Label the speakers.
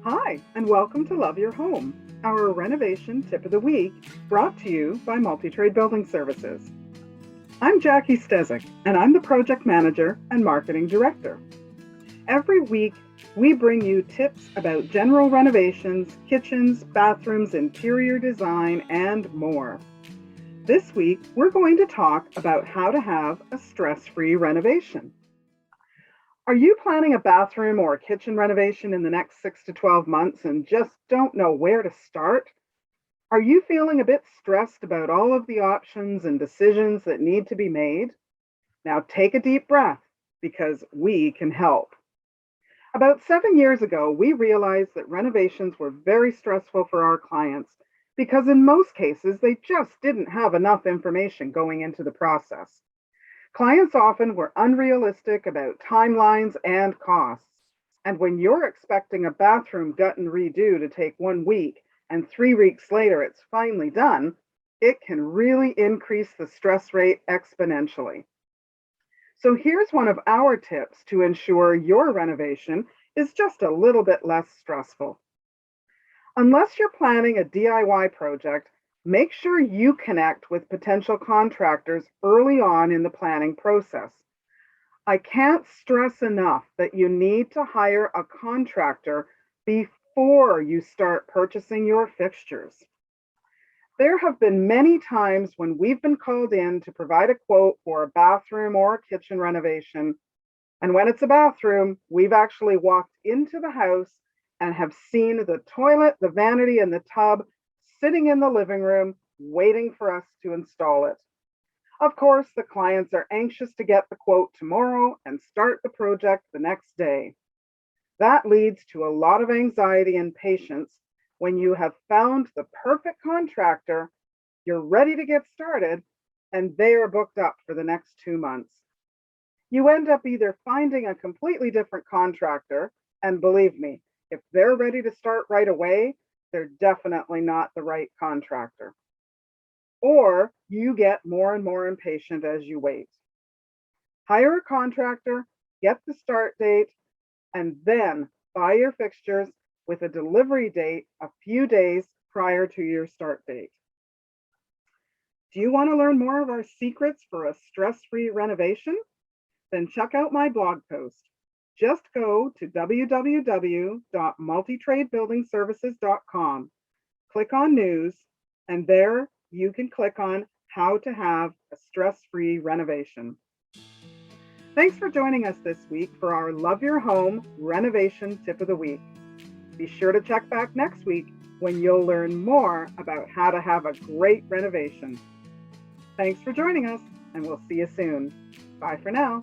Speaker 1: Hi, and welcome to Love Your Home, our renovation tip of the week, brought to you by Multi-Trade Building Services. I'm Jackie Stezik, and I'm the project manager and marketing director. Every week, we bring you tips about general renovations, kitchens, bathrooms, interior design, and more. This week, we're going to talk about how to have a stress-free renovation. Are you planning a bathroom or a kitchen renovation in the next 6 to 12 months and just don't know where to start? Are you feeling a bit stressed about all of the options and decisions that need to be made? Now take a deep breath because we can help. About 7 years ago, we realized that renovations were very stressful for our clients because in most cases, they just didn't have enough information going into the process. Clients often were unrealistic about timelines and costs. And when you're expecting a bathroom gut and redo to take 1 week and 3 weeks later it's finally done, it can really increase the stress rate exponentially. So here's one of our tips to ensure your renovation is just a little bit less stressful. Unless you're planning a DIY project, make sure you connect with potential contractors early on in the planning process. I can't stress enough that you need to hire a contractor before you start purchasing your fixtures. There have been many times when we've been called in to provide a quote for a bathroom or a kitchen renovation. And when it's a bathroom, we've actually walked into the house and have seen the toilet, the vanity, and the tub sitting in the living room waiting for us to install it. Of course, the clients are anxious to get the quote tomorrow and start the project the next day. That leads to a lot of anxiety and patience when you have found the perfect contractor, you're ready to get started, and they are booked up for the next 2 months. You end up either finding a completely different contractor, and believe me, if they're ready to start right away, they're definitely not the right contractor. Or you get more and more impatient as you wait. Hire a contractor, get the start date, and then buy your fixtures with a delivery date a few days prior to your start date. Do you want to learn more of our secrets for a stress-free renovation? Then check out my blog post. Just go to www.multitradebuildingservices.com, click on news, and there you can click on how to have a stress-free renovation. Thanks for joining us this week for our Love Your Home renovation tip of the week. Be sure to check back next week when you'll learn more about how to have a great renovation. Thanks for joining us, and we'll see you soon. Bye for now.